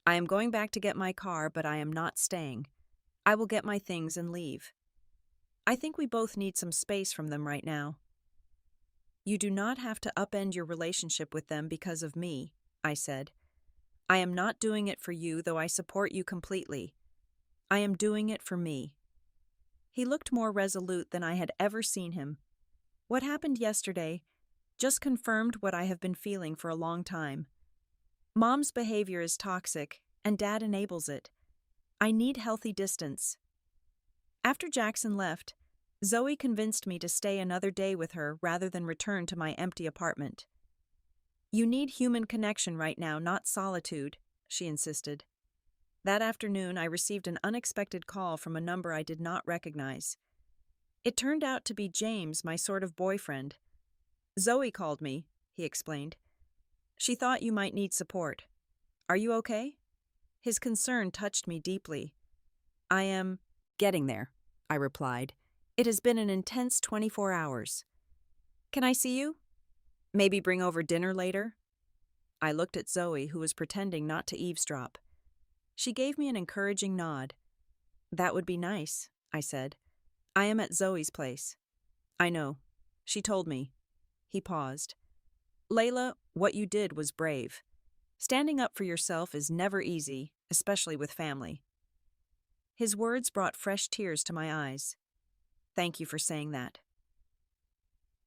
I am going back to get my car, but I am not staying. I will get my things and leave. I think we both need some space from them right now. You do not have to upend your relationship with them because of me, I said. I am not doing it for you, though I support you completely. I am doing it for me. He looked more resolute than I had ever seen him. What happened yesterday just confirmed what I have been feeling for a long time. Mom's behavior is toxic, and Dad enables it. I need healthy distance. After Jackson left, Zoe convinced me to stay another day with her rather than return to my empty apartment. You need human connection right now, not solitude, she insisted. That afternoon, I received an unexpected call from a number I did not recognize. It turned out to be James, my sort of boyfriend. Zoe called me, he explained. She thought you might need support. Are you okay? His concern touched me deeply. I am getting there, I replied. It has been an intense 24 hours. Can I see you? Maybe bring over dinner later? I looked at Zoe, who was pretending not to eavesdrop. She gave me an encouraging nod. That would be nice, I said. I am at Zoe's place. I know. She told me. He paused. Layla, what you did was brave. Standing up for yourself is never easy, especially with family. His words brought fresh tears to my eyes. Thank you for saying that.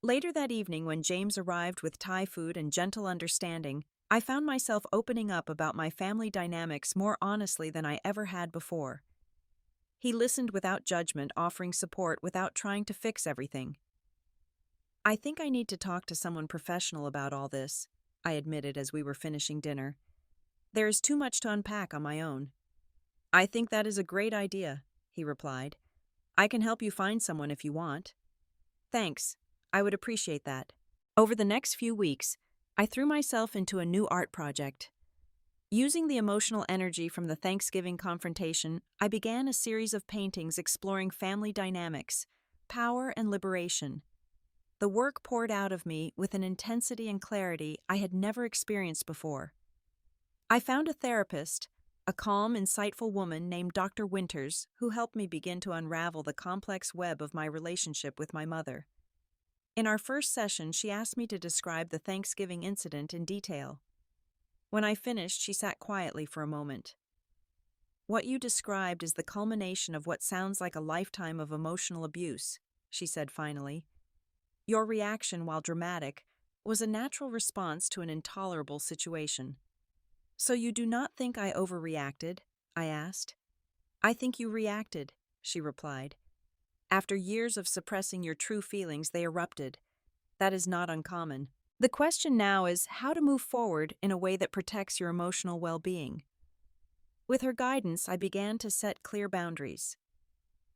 Later that evening, when James arrived with Thai food and gentle understanding, I found myself opening up about my family dynamics more honestly than I ever had before. He listened without judgment, offering support without trying to fix everything. I think I need to talk to someone professional about all this, I admitted as we were finishing dinner. There is too much to unpack on my own. I think that is a great idea, he replied. I can help you find someone if you want. Thanks, I would appreciate that. Over the next few weeks, I threw myself into a new art project. Using the emotional energy from the Thanksgiving confrontation, I began a series of paintings exploring family dynamics, power, and liberation. The work poured out of me with an intensity and clarity I had never experienced before. I found a therapist, a calm, insightful woman named Dr. Winters, who helped me begin to unravel the complex web of my relationship with my mother. In our first session, she asked me to describe the Thanksgiving incident in detail. When I finished, she sat quietly for a moment. What you described is the culmination of what sounds like a lifetime of emotional abuse, she said finally. Your reaction, while dramatic, was a natural response to an intolerable situation. So you do not think I overreacted? I asked. I think you reacted, she replied. After years of suppressing your true feelings, they erupted. That is not uncommon. The question now is how to move forward in a way that protects your emotional well-being. With her guidance, I began to set clear boundaries.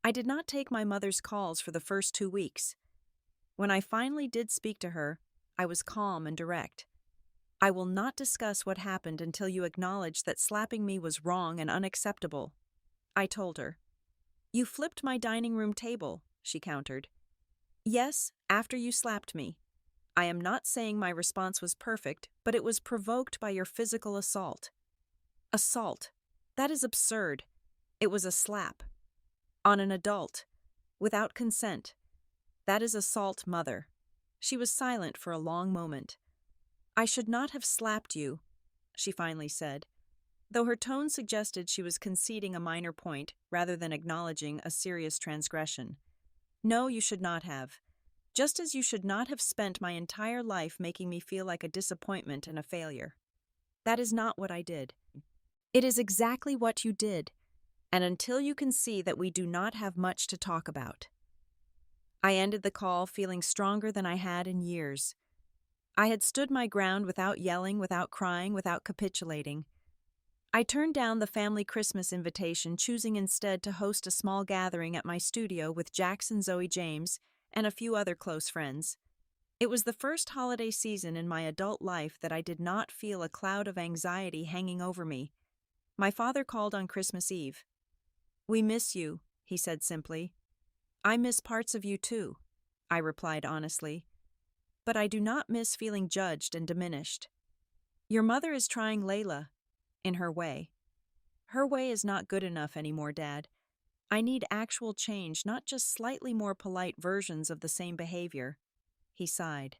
I did not take my mother's calls for the first 2 weeks. When I finally did speak to her, I was calm and direct. I will not discuss what happened until you acknowledge that slapping me was wrong and unacceptable, I told her. You flipped my dining room table, she countered. Yes, after you slapped me. I am not saying my response was perfect, but it was provoked by your physical assault. Assault. That is absurd. It was a slap. On an adult. Without consent. That is assault, Mother. She was silent for a long moment. I should not have slapped you, she finally said, though her tone suggested she was conceding a minor point rather than acknowledging a serious transgression. No, you should not have. Just as you should not have spent my entire life making me feel like a disappointment and a failure. That is not what I did. It is exactly what you did, and until you can see that we do not have much to talk about. I ended the call feeling stronger than I had in years. I had stood my ground without yelling, without crying, without capitulating. I turned down the family Christmas invitation, choosing instead to host a small gathering at my studio with Jackson, Zoe, James, and a few other close friends. It was the first holiday season in my adult life that I did not feel a cloud of anxiety hanging over me. My father called on Christmas Eve. We miss you, he said simply. I miss parts of you too, I replied honestly. But I do not miss feeling judged and diminished. Your mother is trying Layla, in her way. Her way is not good enough anymore, Dad. I need actual change, not just slightly more polite versions of the same behavior. He sighed.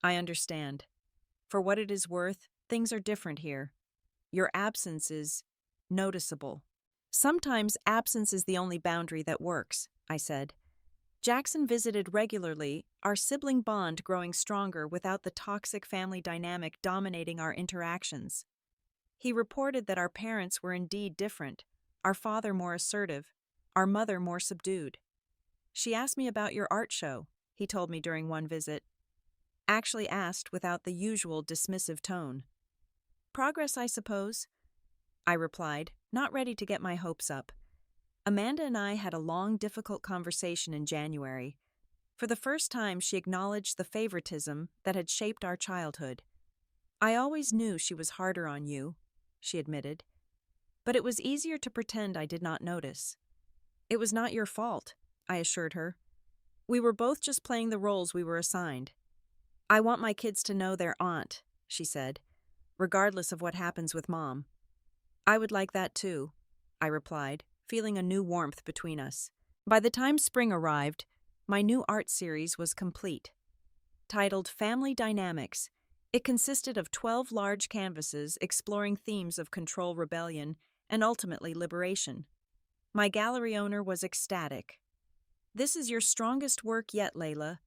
I understand. For what it is worth, things are different here. Your absence is noticeable. Sometimes absence is the only boundary that works, I said. Jackson visited regularly, our sibling bond growing stronger without the toxic family dynamic dominating our interactions. He reported that our parents were indeed different, our father more assertive, our mother more subdued. She asked me about your art show, he told me during one visit. Actually asked without the usual dismissive tone. Progress, I suppose. I replied, not ready to get my hopes up. Amanda and I had a long, difficult conversation in January. For the first time, she acknowledged the favoritism that had shaped our childhood. I always knew she was harder on you, she admitted, but it was easier to pretend I did not notice. It was not your fault, I assured her. We were both just playing the roles we were assigned. I want my kids to know their aunt, she said, regardless of what happens with Mom. I would like that too, I replied, feeling a new warmth between us. By the time spring arrived, my new art series was complete. Titled Family Dynamics, it consisted of 12 large canvases exploring themes of control, rebellion, and ultimately liberation. My gallery owner was ecstatic. This is your strongest work yet, Layla.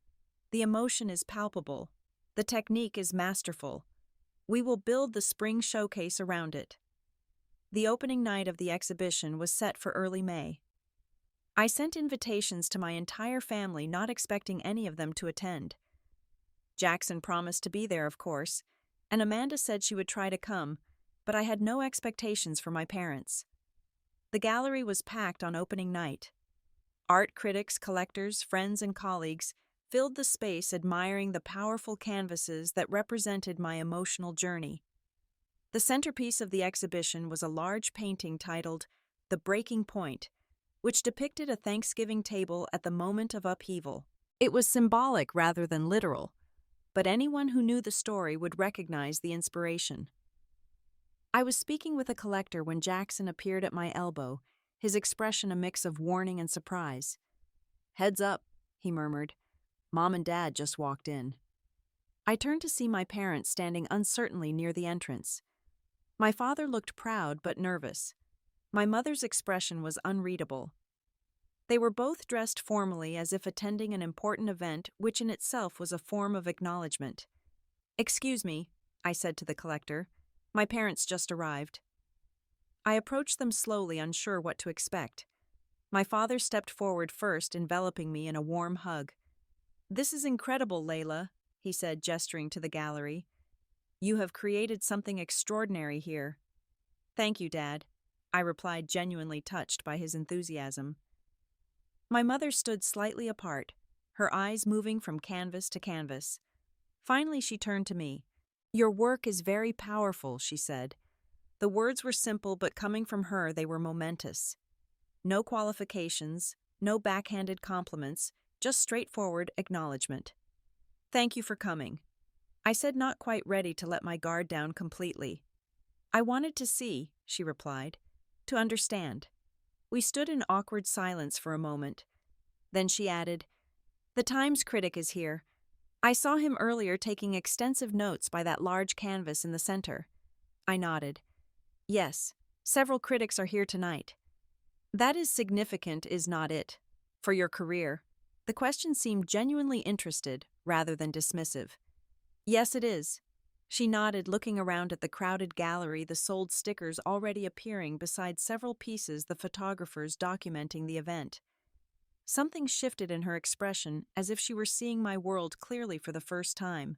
The emotion is palpable. The technique is masterful. We will build the spring showcase around it. The opening night of the exhibition was set for early May. I sent invitations to my entire family, not expecting any of them to attend. Jackson promised to be there, of course, and Amanda said she would try to come, but I had no expectations for my parents. The gallery was packed on opening night. Art critics, collectors, friends, and colleagues filled the space admiring the powerful canvases that represented my emotional journey. The centerpiece of the exhibition was a large painting titled The Breaking Point, which depicted a Thanksgiving table at the moment of upheaval. It was symbolic rather than literal, but anyone who knew the story would recognize the inspiration. I was speaking with a collector when Jackson appeared at my elbow, his expression a mix of warning and surprise. "Heads up," he murmured. "Mom and Dad just walked in." I turned to see my parents standing uncertainly near the entrance. My father looked proud but nervous. My mother's expression was unreadable. They were both dressed formally as if attending an important event, which in itself was a form of acknowledgement. "Excuse me," I said to the collector. "My parents just arrived." I approached them slowly, unsure what to expect. My father stepped forward first, enveloping me in a warm hug. "This is incredible, Layla," he said, gesturing to the gallery. "You have created something extraordinary here." "Thank you, Dad," I replied, genuinely touched by his enthusiasm. My mother stood slightly apart, her eyes moving from canvas to canvas. Finally, she turned to me. "Your work is very powerful," she said. The words were simple, but coming from her, they were momentous. No qualifications, no backhanded compliments, just straightforward acknowledgement. "Thank you for coming," I said, not quite ready to let my guard down completely. "I wanted to see," she replied, "to understand." We stood in awkward silence for a moment. Then she added, "The Times critic is here. I saw him earlier taking extensive notes by that large canvas in the center." I nodded. "Yes, several critics are here tonight." "That is significant, is not it? For your career?" The question seemed genuinely interested rather than dismissive. "Yes, it is." She nodded, looking around at the crowded gallery, the sold stickers already appearing beside several pieces the photographers documenting the event. Something shifted in her expression, as if she were seeing my world clearly for the first time.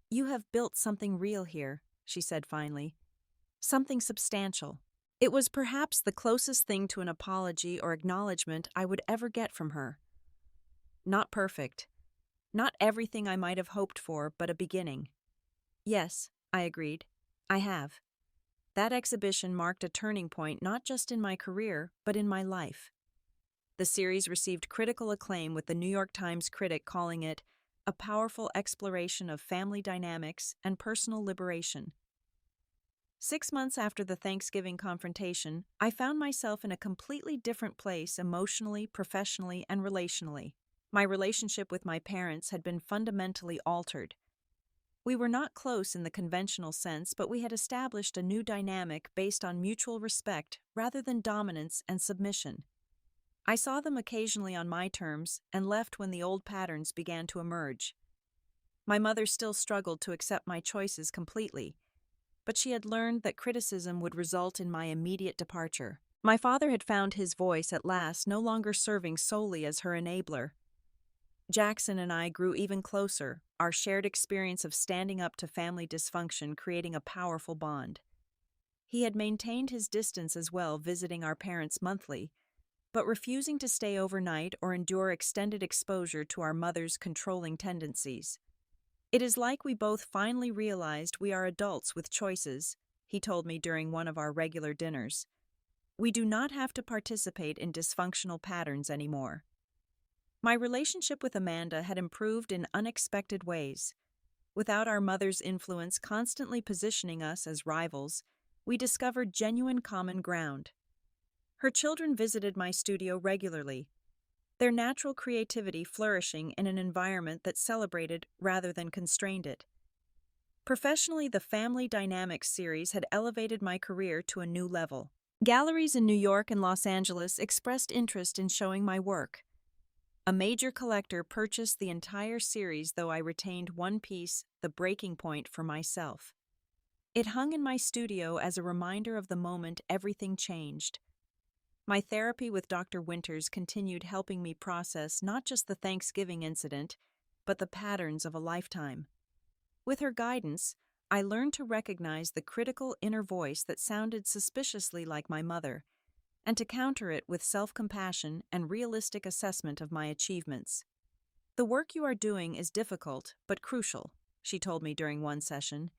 "You have built something real here," she said finally. "Something substantial." It was perhaps the closest thing to an apology or acknowledgement I would ever get from her. Not perfect. Not everything I might have hoped for, but a beginning. "Yes," I agreed. "I have." That exhibition marked a turning point not just in my career, but in my life. The series received critical acclaim, with the New York Times critic calling it a powerful exploration of family dynamics and personal liberation. 6 months after the Thanksgiving confrontation, I found myself in a completely different place emotionally, professionally, and relationally. My relationship with my parents had been fundamentally altered. We were not close in the conventional sense, but we had established a new dynamic based on mutual respect rather than dominance and submission. I saw them occasionally on my terms and left when the old patterns began to emerge. My mother still struggled to accept my choices completely, but she had learned that criticism would result in my immediate departure. My father had found his voice at last, no longer serving solely as her enabler. Jackson and I grew even closer, our shared experience of standing up to family dysfunction creating a powerful bond. He had maintained his distance as well, visiting our parents monthly, but refusing to stay overnight or endure extended exposure to our mother's controlling tendencies. "It is like we both finally realized we are adults with choices," he told me during one of our regular dinners. "We do not have to participate in dysfunctional patterns anymore." My relationship with Amanda had improved in unexpected ways. Without our mother's influence constantly positioning us as rivals, we discovered genuine common ground. Her children visited my studio regularly, their natural creativity flourishing in an environment that celebrated rather than constrained it. Professionally, the Family Dynamics series had elevated my career to a new level. Galleries in New York and Los Angeles expressed interest in showing my work. A major collector purchased the entire series, though I retained one piece, The Breaking Point, for myself. It hung in my studio as a reminder of the moment everything changed. My therapy with Dr. Winters continued, helping me process not just the Thanksgiving incident, but the patterns of a lifetime. With her guidance, I learned to recognize the critical inner voice that sounded suspiciously like my mother, and to counter it with self-compassion and realistic assessment of my achievements. "The work you are doing is difficult, but crucial," she told me during one session.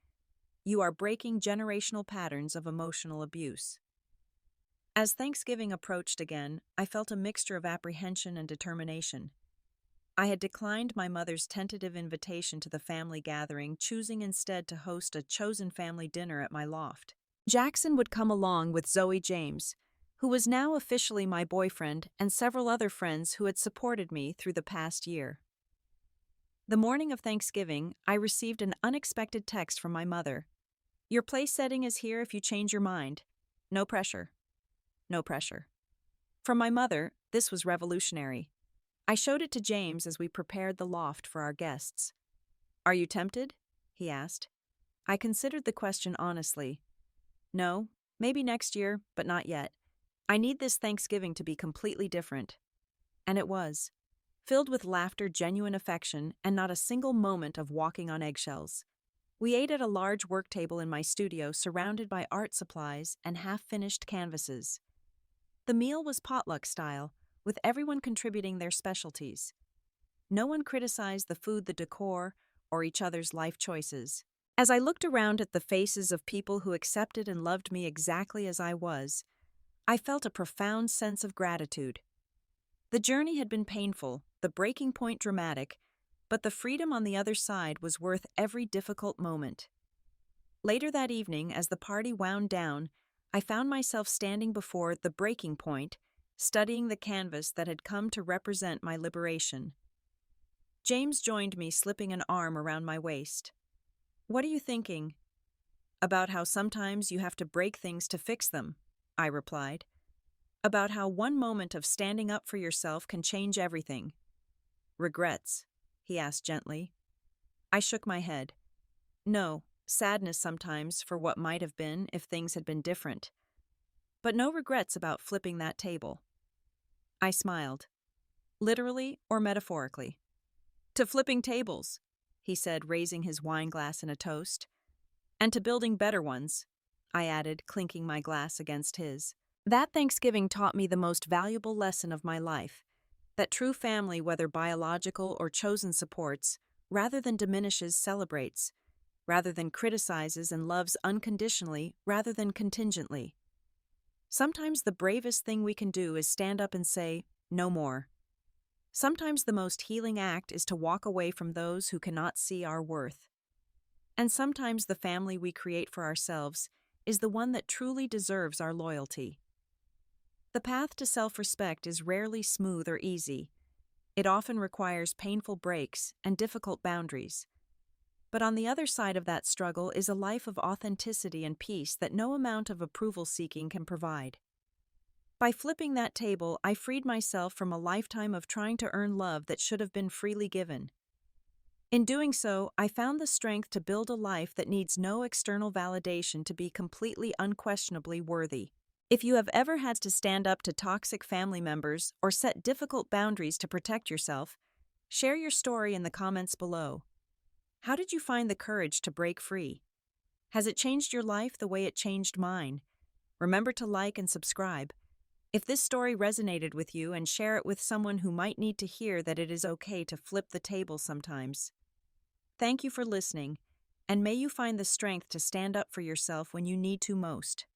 "You are breaking generational patterns of emotional abuse." As Thanksgiving approached again, I felt a mixture of apprehension and determination. I had declined my mother's tentative invitation to the family gathering, choosing instead to host a chosen family dinner at my loft. Jackson would come along with Zoe James, who was now officially my boyfriend, and several other friends who had supported me through the past year. The morning of Thanksgiving, I received an unexpected text from my mother. "Your place setting is here if you change your mind. No pressure." No pressure. From my mother, this was revolutionary. I showed it to James as we prepared the loft for our guests. "Are you tempted?" he asked. I considered the question honestly. "No, maybe next year, but not yet. I need this Thanksgiving to be completely different." And it was. Filled with laughter, genuine affection, and not a single moment of walking on eggshells. We ate at a large work table in my studio, surrounded by art supplies and half-finished canvases. The meal was potluck style, with everyone contributing their specialties. No one criticized the food, the decor, or each other's life choices. As I looked around at the faces of people who accepted and loved me exactly as I was, I felt a profound sense of gratitude. The journey had been painful, the breaking point dramatic, but the freedom on the other side was worth every difficult moment. Later that evening, as the party wound down, I found myself standing before the breaking point, studying the canvas that had come to represent my liberation. James joined me, slipping an arm around my waist. "What are you thinking?" "About how sometimes you have to break things to fix them," I replied. "About how one moment of standing up for yourself can change everything." "Regrets?" he asked gently. I shook my head. "No, sadness sometimes for what might have been if things had been different. But no regrets about flipping that table." I smiled. "Literally or metaphorically?" "To flipping tables," he said, raising his wine glass in a toast. "And to building better ones," I added, clinking my glass against his. That Thanksgiving taught me the most valuable lesson of my life, that true family, whether biological or chosen, supports, rather than diminishes, celebrates, rather than criticizes, and loves unconditionally rather than contingently. Sometimes the bravest thing we can do is stand up and say, "No more." Sometimes the most healing act is to walk away from those who cannot see our worth. And sometimes the family we create for ourselves is the one that truly deserves our loyalty. The path to self-respect is rarely smooth or easy. It often requires painful breaks and difficult boundaries. But on the other side of that struggle is a life of authenticity and peace that no amount of approval-seeking can provide. By flipping that table, I freed myself from a lifetime of trying to earn love that should have been freely given. In doing so, I found the strength to build a life that needs no external validation to be completely, unquestionably worthy. If you have ever had to stand up to toxic family members or set difficult boundaries to protect yourself, share your story in the comments below. How did you find the courage to break free? Has it changed your life the way it changed mine? Remember to like and subscribe. If this story resonated with you, and share it with someone who might need to hear that it is okay to flip the table sometimes. Thank you for listening, and may you find the strength to stand up for yourself when you need to most.